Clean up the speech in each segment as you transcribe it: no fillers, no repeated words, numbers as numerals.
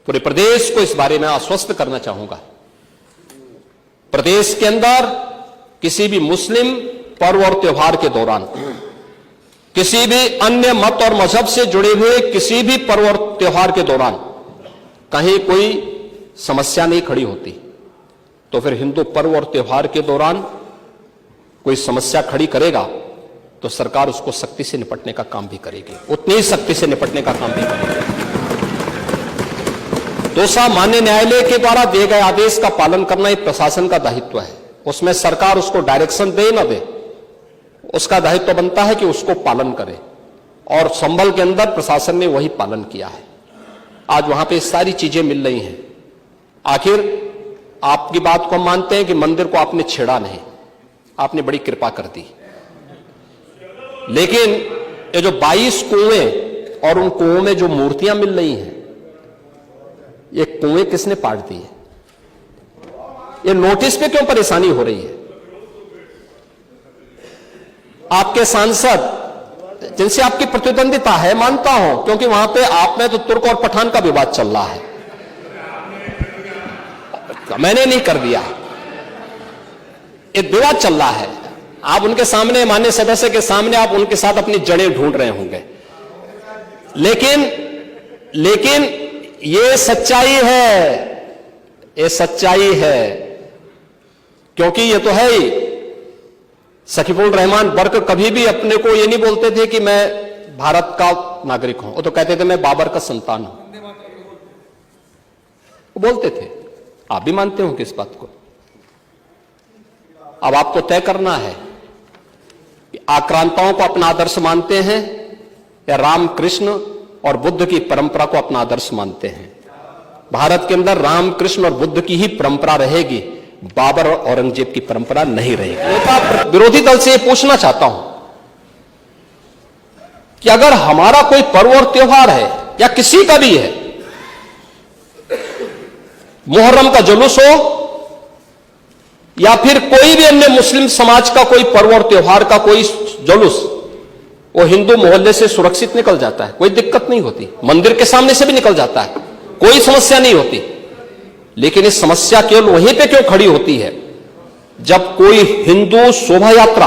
पूरे प्रदेश को इस बारे में आश्वस्त करना चाहूंगा। प्रदेश के अंदर किसी भी मुस्लिम पर्व और त्योहार के दौरान, किसी भी अन्य मत और मजहब से जुड़े हुए किसी भी पर्व और त्योहार के दौरान कहीं कोई समस्या नहीं खड़ी होती, तो फिर हिंदू पर्व और त्योहार के दौरान कोई समस्या खड़ी करेगा तो सरकार उसको सख्ती से निपटने का काम भी करेगी, उतनी ही सख्ती से निपटने का काम भी करेगी। दोसा मान्य न्यायालय के द्वारा दिए गए आदेश का पालन करना एक प्रशासन का दायित्व है। उसमें सरकार उसको डायरेक्शन दे ना दे, उसका दायित्व बनता है कि उसको पालन करे, और संभल के अंदर प्रशासन ने वही पालन किया है। आज वहां पे सारी चीजें मिल रही हैं। आखिर आपकी बात को हम मानते हैं कि मंदिर को आपने छेड़ा नहीं, आपने बड़ी कृपा कर दी, लेकिन ये जो 22 कुएं और उन कुओं में जो मूर्तियां मिल रही हैं, ये कुएं किसने पाट दिए? ये नोटिस पे क्यों परेशानी हो रही है? आपके सांसद जिनसे आपकी प्रतिद्वंदिता है, मानता हूं, क्योंकि वहां पे आप में तो तुर्क और पठान का विवाद चल रहा है, मैंने नहीं कर दिया, एक विवाद चल रहा है। आप उनके सामने, माननीय सदस्य के सामने, आप उनके साथ अपनी जड़ें ढूंढ रहे होंगे, लेकिन ये सच्चाई है, ये सच्चाई है, क्योंकि ये तो है ही। सकीफुल रहमान बर्क कभी भी अपने को ये नहीं बोलते थे कि मैं भारत का नागरिक हूं, वो तो कहते थे मैं बाबर का संतान हूं, वो बोलते थे। आप भी मानते हो कि इस बात को? अब आपको तय करना है कि आक्रांताओं को अपना आदर्श मानते हैं या राम कृष्ण और बुद्ध की परंपरा को अपना आदर्श मानते हैं। भारत के अंदर राम कृष्ण और बुद्ध की ही परंपरा रहेगी, बाबर और औरंगजेब की परंपरा नहीं रहेगी। विरोधी दल से पूछना चाहता हूं कि अगर हमारा कोई पर्व और त्योहार है या किसी का भी है, मुहर्रम का जुलूस हो या फिर कोई भी अन्य मुस्लिम समाज का कोई पर्व और त्योहार का कोई जुलूस, वो हिंदू मोहल्ले से सुरक्षित निकल जाता है, कोई दिक्कत नहीं होती, मंदिर के सामने से भी निकल जाता है, कोई समस्या नहीं होती। लेकिन इस समस्या केवल वहीं पे क्यों खड़ी होती है जब कोई हिंदू शोभा यात्रा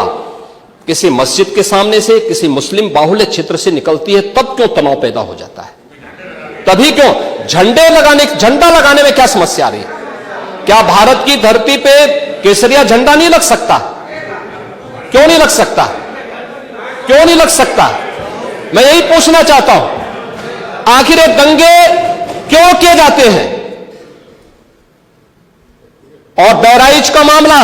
किसी मस्जिद के सामने से, किसी मुस्लिम बाहुल्य क्षेत्र से निकलती है, तब क्यों तनाव पैदा हो जाता है? तभी क्यों झंडा लगाने में क्या समस्या आ रही है? क्या भारत की धरती पे केसरिया झंडा नहीं लग सकता? क्यों नहीं लग सकता? क्यों नहीं लग सकता? मैं यही पूछना चाहता हूं। आखिर ये दंगे क्यों किए जाते हैं? और बहराइच का मामला,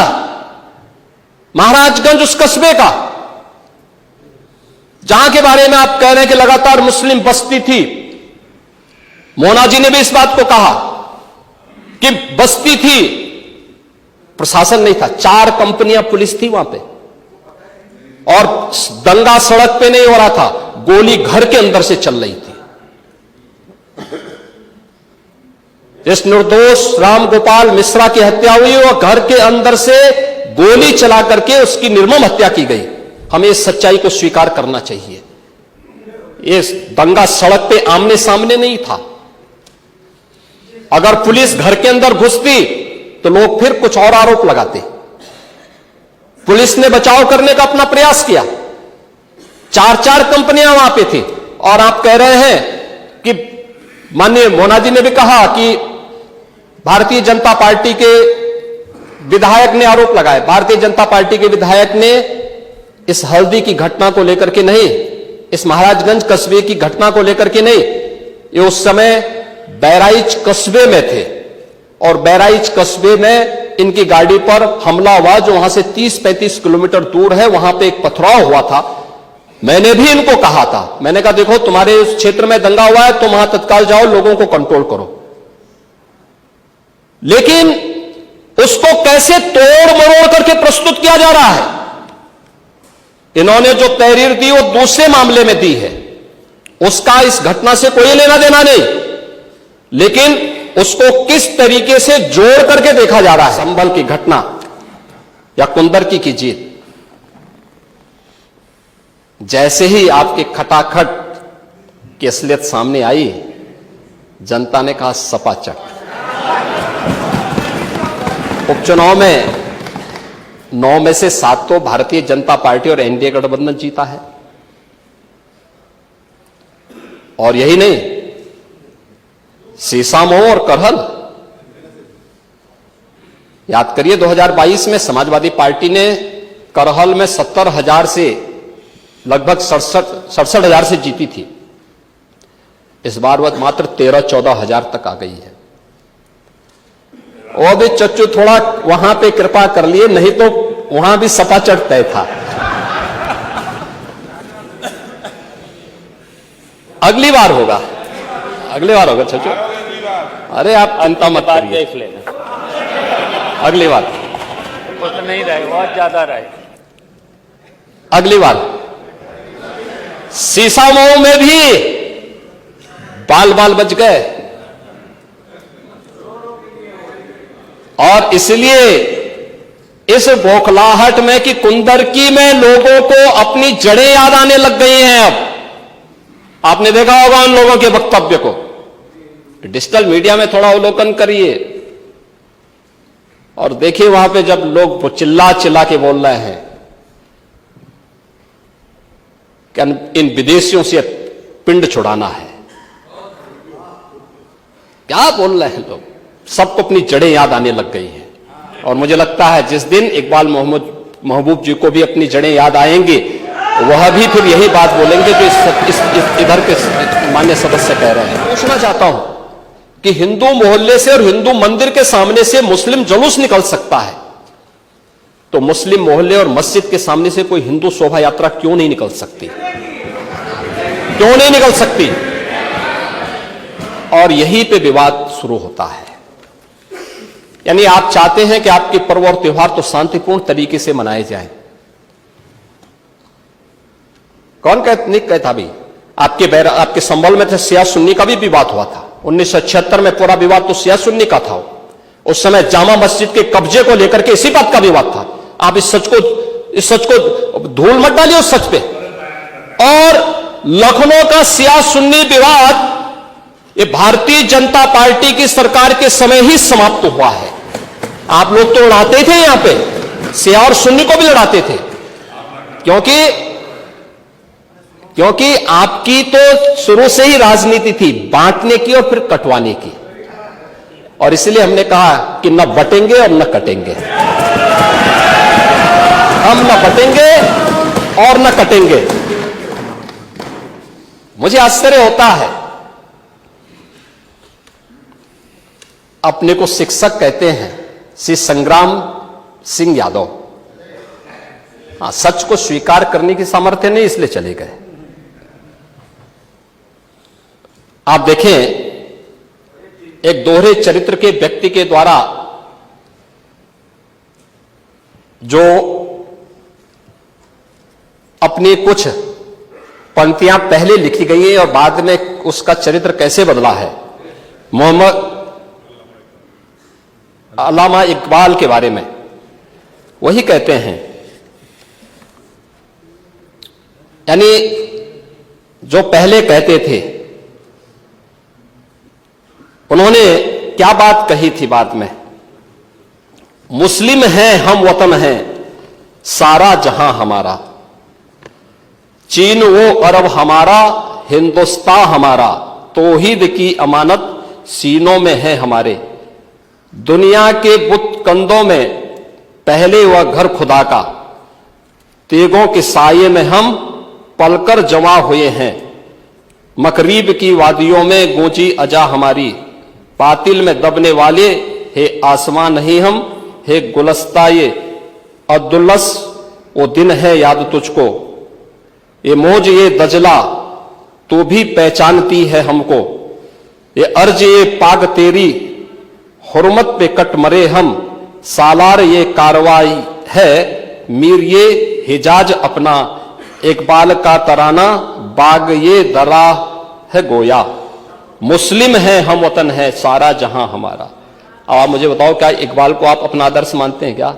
महाराजगंज उस कस्बे का, जहां के बारे में आप कह रहे हैं कि लगातार मुस्लिम बस्ती थी, मोना जी ने भी इस बात को कहा कि बस्ती थी, प्रशासन नहीं था, 4 कंपनियां पुलिस थी वहां पे, और दंगा सड़क पे नहीं हो रहा था, गोली घर के अंदर से चल रही थी। जिस निर्दोष राम गोपाल मिश्रा की हत्या हुई और घर के अंदर से गोली चला करके उसकी निर्मम हत्या की गई, हमें इस सच्चाई को स्वीकार करना चाहिए। ये दंगा सड़क पे आमने सामने नहीं था। अगर पुलिस घर के अंदर घुसती तो लोग फिर कुछ और आरोप लगाते। पुलिस ने बचाव करने का अपना प्रयास किया, 4 कंपनियां वहां पे थी, और आप कह रहे हैं कि माननीय मोना जी ने भी कहा कि भारतीय जनता पार्टी के विधायक ने आरोप लगाए। भारतीय जनता पार्टी के विधायक ने इस हल्दी की घटना को लेकर के नहीं, इस महाराजगंज कस्बे की घटना को लेकर के नहीं, ये उस समय बहराइच कस्बे में थे, और बहराइच कस्बे में इनकी गाड़ी पर हमला हुआ, जो वहां से 30-35 किलोमीटर दूर है। वहां पे एक पथराव हुआ था। मैंने भी इनको कहा था, मैंने कहा देखो तुम्हारे उस क्षेत्र में दंगा हुआ है, तुम वहां तत्काल जाओ, लोगों को कंट्रोल करो। लेकिन उसको कैसे तोड़ मरोड़ करके प्रस्तुत किया जा रहा है? इन्होंने जो तहरीर दी वो दूसरे मामले में दी है, उसका इस घटना से कोई लेना देना नहीं, लेकिन उसको किस तरीके से जोड़ करके देखा जा रहा है। संभल की घटना या कुंदरकी की जीत, जैसे ही आपके खटाखट की असलियत सामने आई, जनता ने कहा सपाचट। उपचुनाव में 9 में से 7 तो भारतीय जनता पार्टी और एनडीए गठबंधन जीता है। और यही नहीं, सीसामऊ और करहल, याद करिए 2022 में समाजवादी पार्टी ने करहल में 70,000 से लगभग 67,000 से जीती थी। इस बार वह मात्र 13-14 हजार तक आ गई है। और भी चच्चू थोड़ा वहां पे कृपा कर लिए, नहीं तो वहां भी सपा चढ़ तय था। अगली बार होगा, अगली बार होगा चच्चू। अरे आप चिंता मत करिए, देख लेना अगली बार। कुछ नहीं रहे, बहुत ज्यादा रहे। अगली बार सीसामऊ में भी बाल बाल बच गए, और इसलिए इस बौखलाहट में कि कुंदरकी में लोगों को अपनी जड़ें याद आने लग गई हैं। अब आपने देखा होगा उन लोगों के वक्तव्य को, डिजिटल मीडिया में थोड़ा अवलोकन करिए और देखिए वहां पे जब लोग चिल्ला चिल्ला के बोल रहे हैं कि इन विदेशियों से पिंड छुड़ाना है, क्या बोल रहे हैं लोग। सबको अपनी जड़ें याद आने लग गई हैं, और मुझे लगता है जिस दिन इकबाल महबूब जी को भी अपनी जड़ें याद आएंगी, वह भी फिर यही बात बोलेंगे जो इधर के मान्य सदस्य कह रहे हैं। पूछना चाहता हूं कि हिंदू मोहल्ले से और हिंदू मंदिर के सामने से मुस्लिम जुलूस निकल सकता है, तो मुस्लिम मोहल्ले और मस्जिद के सामने से कोई हिंदू शोभा यात्रा क्यों नहीं निकल सकती? क्यों नहीं निकल सकती? और यहीं पे विवाद शुरू होता है। यानी आप चाहते हैं कि आपके पर्व और त्योहार तो शांतिपूर्ण तरीके से मनाए जाएं। कौन नहीं कहता भी? आपके संबल में थे शिया सुन्नी का भी विवाद हुआ था 1976 में। पूरा विवाद तो शिया सुन्नी का था। उस समय जामा मस्जिद के कब्जे को लेकर के इसी बात का विवाद था। आप इस सच को धूल मत डालिए उस सच पे। और लखनऊ का शिया सुन्नी विवाद ये भारतीय जनता पार्टी की सरकार के समय ही समाप्त हुआ है। आप लोग तो लड़ाते थे यहां पे, शिया और सुन्नी को भी लड़ाते थे, क्योंकि आपकी तो शुरू से ही राजनीति थी बांटने की और फिर कटवाने की। और इसलिए हमने कहा कि न बटेंगे और न कटेंगे, हम न बटेंगे और न कटेंगे। मुझे आश्चर्य होता है, अपने को शिक्षक कहते हैं श्री संग्राम सिंह यादव। हाँ, सच को स्वीकार करने की सामर्थ्य नहीं, इसलिए चले गए। आप देखें, एक दोहरे चरित्र के व्यक्ति के द्वारा जो अपनी कुछ पंक्तियां पहले लिखी गई हैं और बाद में उसका चरित्र कैसे बदला है, मोहम्मद अल्लामा इकबाल के बारे में वही कहते हैं। यानी जो पहले कहते थे, उन्होंने क्या बात कही थी बाद में? मुस्लिम हैं हम, वतन हैं सारा जहां हमारा, चीन वो अरब हमारा, हिंदुस्तान हमारा, तौहीद की अमानत सीनों में है हमारे। दुनिया के बुत कंदों में पहले वह घर खुदा का, तेगों के साये में हम पलकर जमा हुए हैं। मकरीब की वादियों में गूंजी अजा हमारी, बातिल में दबने वाले हे आसमां नहीं हम, हे गुलस्ता ये अब्दुल्लस वो दिन है याद तुझको, ये मौज ये दजला तू भी पहचानती है हमको, ये अर्ज ये पाग तेरी हुर्मत पे कट मरे हम, सालार ये कार्रवाई है मीर ये हिजाज अपना, इकबाल का तराना बाग ये दरा है गोया। मुस्लिम है हम, वतन है सारा जहां हमारा। अब आप मुझे बताओ, क्या इकबाल को आप अपना आदर्श मानते हैं क्या?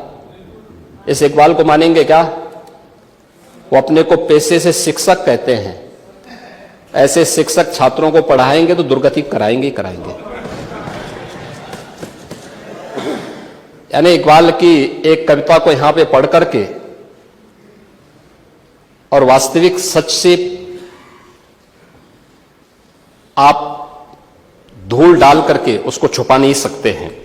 इस इकबाल को मानेंगे क्या? वो अपने को पेशे से शिक्षक कहते हैं, ऐसे शिक्षक छात्रों को पढ़ाएंगे तो दुर्गति कराएंगे ही कराएंगे। यानी इकबाल की एक कविता को यहां पे पढ़ करके और वास्तविक सच से आप धूल डाल करके उसको छुपा नहीं सकते हैं।